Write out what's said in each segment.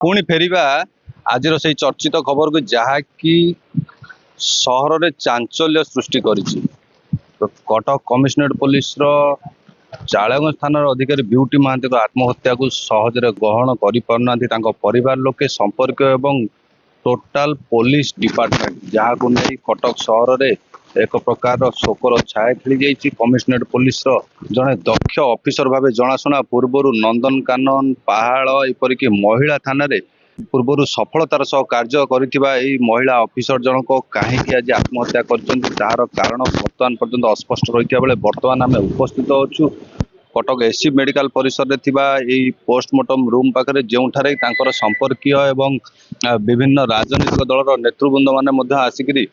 पुणी फेरिबा आज से चर्चित खबर को जहाँकि सहर में चांचल्य सृष्टि करिछि। तो कटक कमिशनरेट पुलिस चाड़गंज थाना अधिकारी ब्यूटी महांती आत्महत्या को सहजरे ग्रहण कर परिवार लोके संपर्क एवं टोटाल पुलिस डिपार्टमेंट जहाँ को नहीं कटक सहर में एक प्रकार शोकर छाया खेली जाइए। कमिशनरेट पुलिस जड़े दक्ष ऑफिसर भाव जनाशुना पूर्वर नंदनकानन पहाड़ एपरिक महिला थाना पूर्व सफलतार सह कार्य करिथिबा एई महिला ऑफिसर जनक कहीं आज आत्महत्या तार कारण बर्तमान पर्यंत अस्पष्ट रही बेले बर्तमान आम उपस्थित अच्छु कटक एससी मेडिकल परिसर में थिबा एई पोस्टमार्टम रूम पाखरे जोठारे तांकर संपर्कीय एवं विभिन्न राजनीतिक दलर नेतृवृंद माने आसिकरी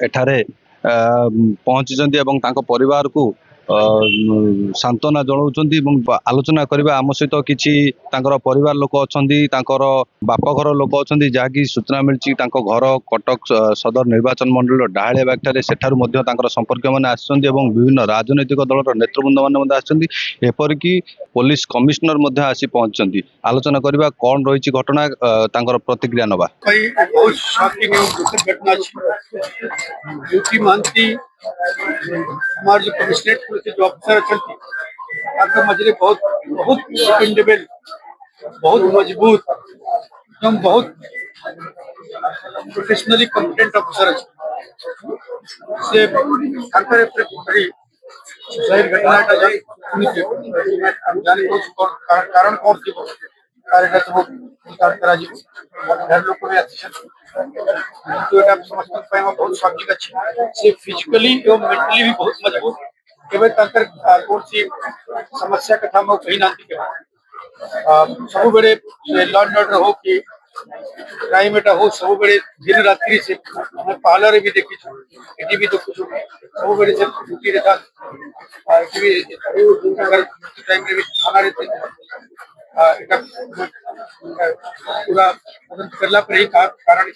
एठारे पहुंची एवं तांको परिवार को सांत्वना जनाऊँ आलोचना करबा आम सहित किछि तांकर परिवार लोक अछंती तांकर बापघर लोक अछंती जहाँकि सूचना मिलछि तांको घर कटक सदर निर्वाचन मंडल डाहाळे बागठारे सेठारु मध्ये तांकर संपर्क माने आछंती एवं विभिन्न राजनीतिक दलर नेतृवृंद माने आछंती एपरिकी पुलिस कमिश्नर मध्ये आसी पहुंचंती आलोचना करबा कोन रहिछि घटना तांकर प्रतिक्रिया नबा। बहुत शॉकिंग एवं दुखद घटना ब्यूटी महांती हमारे जो कमिश्नरेट पुलिस जो ऑफिसर अच्छा मजरे बहुत बहुत डिपेंडेबल बहुत मजबूत एकदम बहुत प्रोफेशनली कॉम्पिटेंट ऑफिसर से जाहिर घटना कारण कौन थी घर लोग बहुत सब्जेक्ट अच्छी फिजिकली एवं मेंटली भी बहुत मजबूत केवल कौन सी समस्या कथा में कहीं ना सब बड़े लॉ एंड ऑर्डर हो कि क्राइम एटा हो सब बड़े दिन रात्रि से पार्लर भी देखी एटी भी देखु सब बड़े से ड्यूटी रहता टाइम रे भी थाना रहते पूरा करला पर ही कारण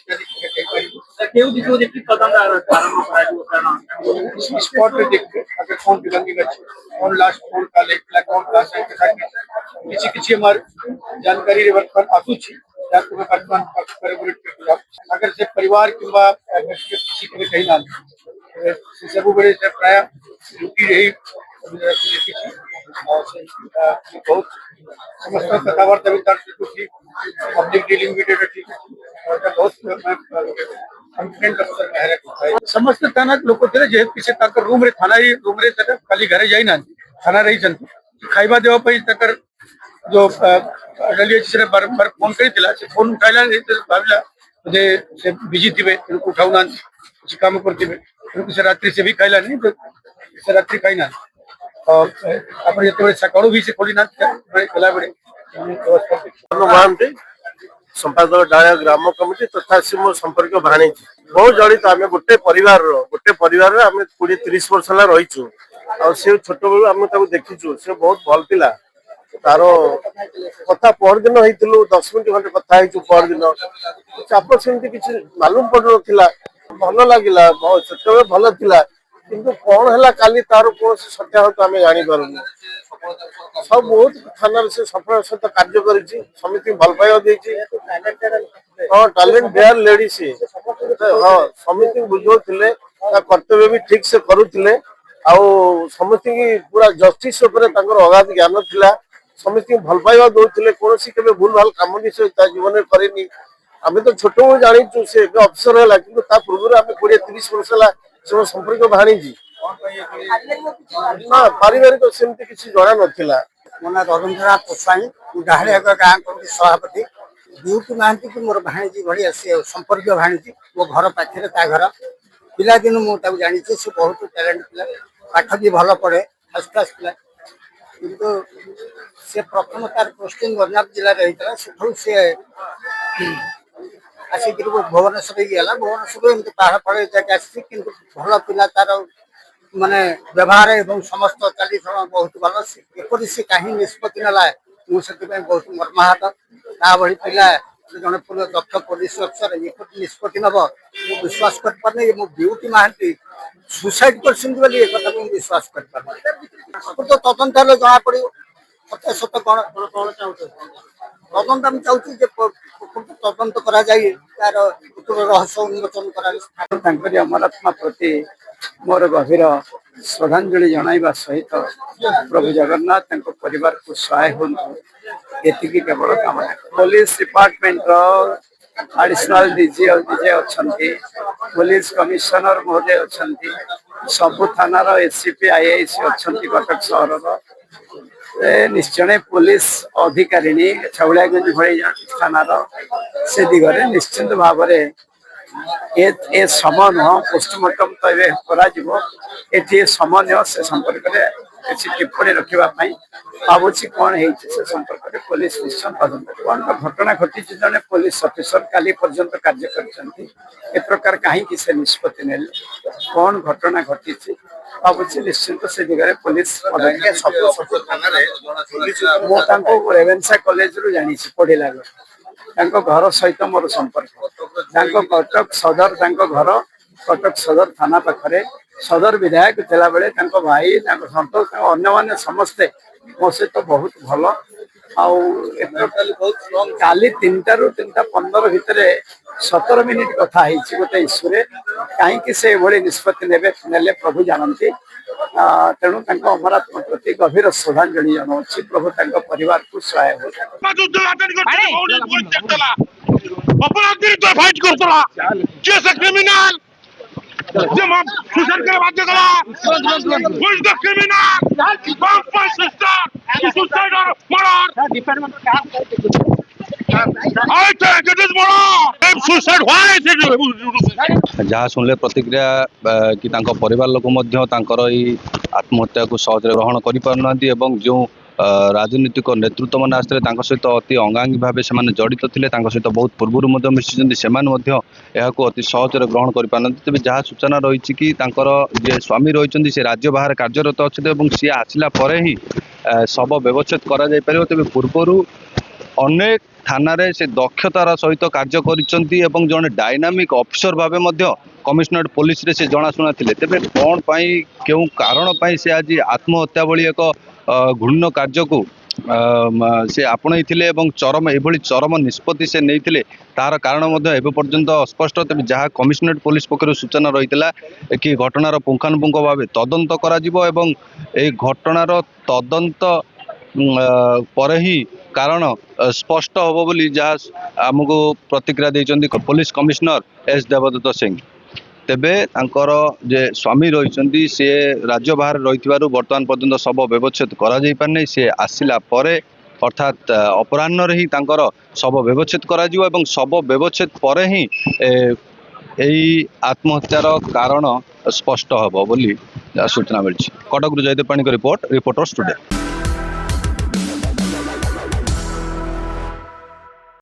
स्पॉट पे देख अगर फोन बिलंगी कौन लास्ट फोन काले कौन क्लास किसी किसी हमारे जानकारी रे वर्तमान आसू छी जाको में वर्तमान अगर से परिवार किंवा किसी के कहीं ना सब बड़े से प्राय ड्यूटी रही बहुत समस्त कथावार्ता भी पब्लिक डीलिंग भी ठीक बहुत समस्त थाना लोक थे जे रूम रे थाना रूम रे खाली घरे जाई ना थाना रही खाइबा देवा पई तकर जो डलिया बार फोन करी से फोन उठाइला भाविला जे से बिजी थिबे उठाऊ ना कुछ काम करथिबे से रात्रि से भी खाइला नहीं तो से रात्रि खाई ना और अपन जते सकाळू भी से खोली ना गला बड़े संपादक डाया ग्राम कमिटी तथा से मो संपर्क भाणी बहुत जड़ित आम गोटे परिवार आम 20-30 वर्ष है रहीचु और से छोट बेलू आम देखीचु से बहुत भल पिला तार कथा पर दिन होइतिलु 10 मिनट घंटे कथा होइचु पर दिन चाप सेमती किछि मालूम पड़ नथिला भल लागिला सेतबे भल थिला किंतु कौन है काली तार कौन सत्याहत आम जानी पारुनी सब बहुत थाना से सफल सहित कार्य करिछि भल पाइबा देछि हाँ टैलेंट बेयर लेडी सी हाँ समिति बुझौले कर्तव्य भी ठीक से करुले समस्त पूरा जस्टिस अगाध ज्ञान थिला समिति भल पाइबा दौले कौन के भूल भाल कम भी से जीवन में करेनि आम तो छोट बेलू जाचु से अफिसर है कि पूर्व आम 20-30 वर्ष है संपर्क भाणीजी ना पारिवारिक सेमती किसी जना नथिला मो ना रवींद्रनाथ गोस्वाई डाहाड़िया गाँ सभापति ब्यूटी महांती की मोर भाणीजी भाई सी संपर्क भाणीजी मो घर पाखे घर पिला दिन मुझे जानी से बहुत टैलेंट पिला पाठ भी भल पढ़े फर्स्ट क्लास पिला किंतु से प्रथम तार पोस्टिंग गंजाम जिले में होता से सी आसिक भुवनेश्वर गला भुवनेश्वर पहाड़ पड़े जाके आसी कि भल पिला तार माने व्यवहार एवं समस्त चलचलन बहुत भल एपरी से कहीं निष्पत्ति नाला मुझे बहुत मर्माहत ता भली पिला जड़े पूरा दक्ष पुलिस अफसर एपरी निष्पत्ति नब मुझे विश्वास कर पारे मो ब्यूटी महांती सुसाइड कर विश्वास कर पारे तो तदंत जना पड़ो सत्य सत्य कौन चाहते তদন্ত আমি চাହୁଛି যে তদন্ত করা যায় তার রহস্য উন্মোচন করা ତାଙ୍କରି ଅମରାତ୍ମା ପ୍ରତି ମୋର ଗଭୀର ଶ୍ରଦ୍ଧାଞ୍ଜଳି ଜଣାଇବା ସହିତ ପ୍ରଭୁ ଜଗନ୍ନାଥ ତାଙ୍କ ପରିବାରକୁ ସହାୟ ହୁଅନ୍ତୁ ଏତିକି କେବଳ କାମନା ପୋଲିସ ଡିପାର୍ଟମେଣ୍ଟର ଆଡିସନାଲ ଡିଜି ଅଛନ୍ତି ପୋଲିସ କମିଶନର ମହୋଦୟ ଅଛନ୍ତି ସବୁ ଥାନାର ଏସିପି ଆଇଆଇସି ଅଛନ୍ତି କଟକ ସହରର ନିଶ୍ଚୟ ପୋଲିସ ଅଧିକାରିଣୀ ଛଉଳିଆଗଞ୍ଜ ଭଳି ଥାନାର ସେ ଦିଗରେ ନିଶ୍ଚିନ୍ତ ଭାବରେ ଏ ସମୟ ନୁହଁ ପୋଷ୍ଟମର୍ଟମ ତ ଏବେ କରାଯିବ ଏଠି ସମୟ ନୁହଁ ସେ ସମ୍ପର୍କରେ କିଛି ଟିପ୍ପଣୀ ରଖିବା ପାଇଁ ଭାବୁଛି କଣ ହେଇଛି ସେ ସମ୍ପର୍କରେ ପୋଲିସ ନିଶ୍ଚୟ ତଦନ୍ତ କଣ ଘଟଣା ଘଟିଛି ଜଣେ ପୋଲିସ ଅଫିସର କାଲି ପର୍ଯ୍ୟନ୍ତ କାର୍ଯ୍ୟ କରିଛନ୍ତି ଏ ପ୍ରକାର କାହିଁକି ସେ ନିଷ୍ପତ୍ତି ନେଲେ କଣ ଘଟଣା ଘଟିଛି ଭାବୁଛି ନିଶ୍ଚିନ୍ତ ସେ ଦିଗରେ ପୋଲିସ ମୁଁ ତାଙ୍କୁ ରେଭେନ୍ସା କଲେଜରୁ ଜାଣିଛି ପଢିଲା ବେଳେ ତାଙ୍କ ଘର ସହିତ ମୋର ସମ୍ପର୍କ ତାଙ୍କ କଟକ ସଦର ତାଙ୍କ ଘର କଟକ ସଦର ଥାନା ପାଖରେ ସଦର ବିଧାୟକ ଥିଲାବେଳେ ତାଙ୍କ ଭାଇ ତାଙ୍କ ସନ୍ତୋଷ ତାଙ୍କ ଅନ୍ୟମାନେ ସମସ୍ତେ ମୋ ସହିତ ବହୁତ ଭଲ ଆଉ କାଲି 3ଟାରୁ 3:15 ଭିତରେ 17 ମିନିଟ୍ କଥା ହେଇଛି ଗୋଟେ ଇସ୍ୟୁରେ କାହିଁକି ସେ ଏଭଳି ନିଷ୍ପତ୍ତି ନେଲେ ପ୍ରଭୁ ଜାଣନ୍ତି ତେଣୁ ତାଙ୍କ ଅମରାତ୍ମା ପ୍ରତି ଗଭୀର ଶ୍ରଦ୍ଧାଞ୍ଜଳି ଜଣାଉଛି ପ୍ରଭୁ ତାଙ୍କ ପରିବାରକୁ ସହାୟ ହୁଅନ୍ତୁ सुसाइड के बाध्य कला who is the criminal come my sister suicide और murder department I think it is murder suicide why is it ଯାହା ଶୁଣିଲେ ପ୍ରତିକ୍ରିୟା କି ତାଙ୍କ ପରିବାର ଲୋକ ମଧ୍ୟ ତାଙ୍କର ଏଇ ଆତ୍ମହତ୍ୟାକୁ ସହଜରେ ଗ୍ରହଣ କରିପାରୁନାହାନ୍ତି ଏବଂ ଯେଉଁ ରାଜନୈତିକ ନେତୃତ୍ୱମାନେ ଆସିଥିଲେ ତାଙ୍କ ସହିତ ଅତି ଅଙ୍ଗାଙ୍ଗୀ ଭାବେ ସେମାନେ ଜଡ଼ିତ ଥିଲେ ତାଙ୍କ ସହିତ ବହୁତ ପୂର୍ବରୁ ମଧ୍ୟ ମିଶିଛନ୍ତି ସେମାନେ ମଧ୍ୟ ଏହାକୁ ଅତି ସହଜରେ ଗ୍ରହଣ କରିପାରୁନାହାନ୍ତି ତେବେ ଯାହା ସୂଚନା ରହିଛି କି ତାଙ୍କର ଯିଏ ସ୍ୱାମୀ ରହିଛନ୍ତି ସେ ରାଜ୍ୟ ବାହାରେ କାର୍ଯ୍ୟରତ ଅଛନ୍ତି ଏବଂ ସିଏ ଆସିଲା ପରେ ହିଁ ଶବ ବ୍ୟବଚ୍ଛେଦ କରାଯାଇପାରିବ ତେବେ ପୂର୍ବରୁ ଅନେକ ଥାନାରେ ସେ ଦକ୍ଷତାର ସହିତ କାର୍ଯ୍ୟ କରିଛନ୍ତି ଏବଂ ଜଣେ ଡାଇନାମିକ ଅଫିସର ଭାବେ ମଧ୍ୟ କମିଶନରେଟ ପୋଲିସରେ ସେ ଜଣାଶୁଣା ଥିଲେ ତେବେ କ'ଣ ପାଇଁ କେଉଁ କାରଣ ପାଇଁ ସେ ଆଜି ଆତ୍ମହତ୍ୟା ଭଳି ଏକ ଘୃଣ୍ୟ କାର୍ଯ୍ୟକୁ ସେ ଆପଣେଇଥିଲେ ଏବଂ ଏଭଳି ଚରମ ନିଷ୍ପତ୍ତି ସେ ନେଇଥିଲେ ତାର କାରଣ ମଧ୍ୟ ଏବେ ପର୍ଯ୍ୟନ୍ତ ଅସ୍ପଷ୍ଟ ତେବେ ଯାହା କମିଶନରେଟ ପୋଲିସ ପକ୍ଷରୁ ସୂଚନା ରହିଥିଲା କି ଘଟଣାର ପୁଙ୍ଖାନୁପୁଙ୍ଖ ଭାବେ ତଦନ୍ତ କରାଯିବ ଏବଂ ଏହି ଘଟଣାର ତଦନ୍ତ ପରେ ହିଁ କାରଣ ସ୍ପଷ୍ଟ ହେବ ବୋଲି ଯାହା ଆମକୁ ପ୍ରତିକ୍ରିୟା ଦେଇଛନ୍ତି ପୋଲିସ କମିଶନର ଏସ୍ ଦେବଦତ୍ତ ସିଂ ତେବେ ତାଙ୍କର ଯେ ସ୍ୱାମୀ ରହିଛନ୍ତି ସେ ରାଜ୍ୟ ବାହାରେ ରହିଥିବାରୁ ବର୍ତ୍ତମାନ ପର୍ଯ୍ୟନ୍ତ ଶବ ବ୍ୟବଚ୍ଛେଦ କରାଯାଇପାରିନାହିଁ ସେ ଆସିଲା ପରେ ଅର୍ଥାତ୍ ଅପରାହ୍ନରେ ହିଁ ତାଙ୍କର ଶବ ବ୍ୟବଚ୍ଛେଦ କରାଯିବ ଏବଂ ଶବ ବ୍ୟବଚ୍ଛେଦ ପରେ ହିଁ ଏହି ଆତ୍ମହତ୍ୟାର କାରଣ ସ୍ପଷ୍ଟ ହେବ ବୋଲି ସୂଚନା ମିଳିଛି କଟକରୁ ଜୟଦେବ ପାଣିଙ୍କ ରିପୋର୍ଟର ଷ୍ଟୁଡିଓ।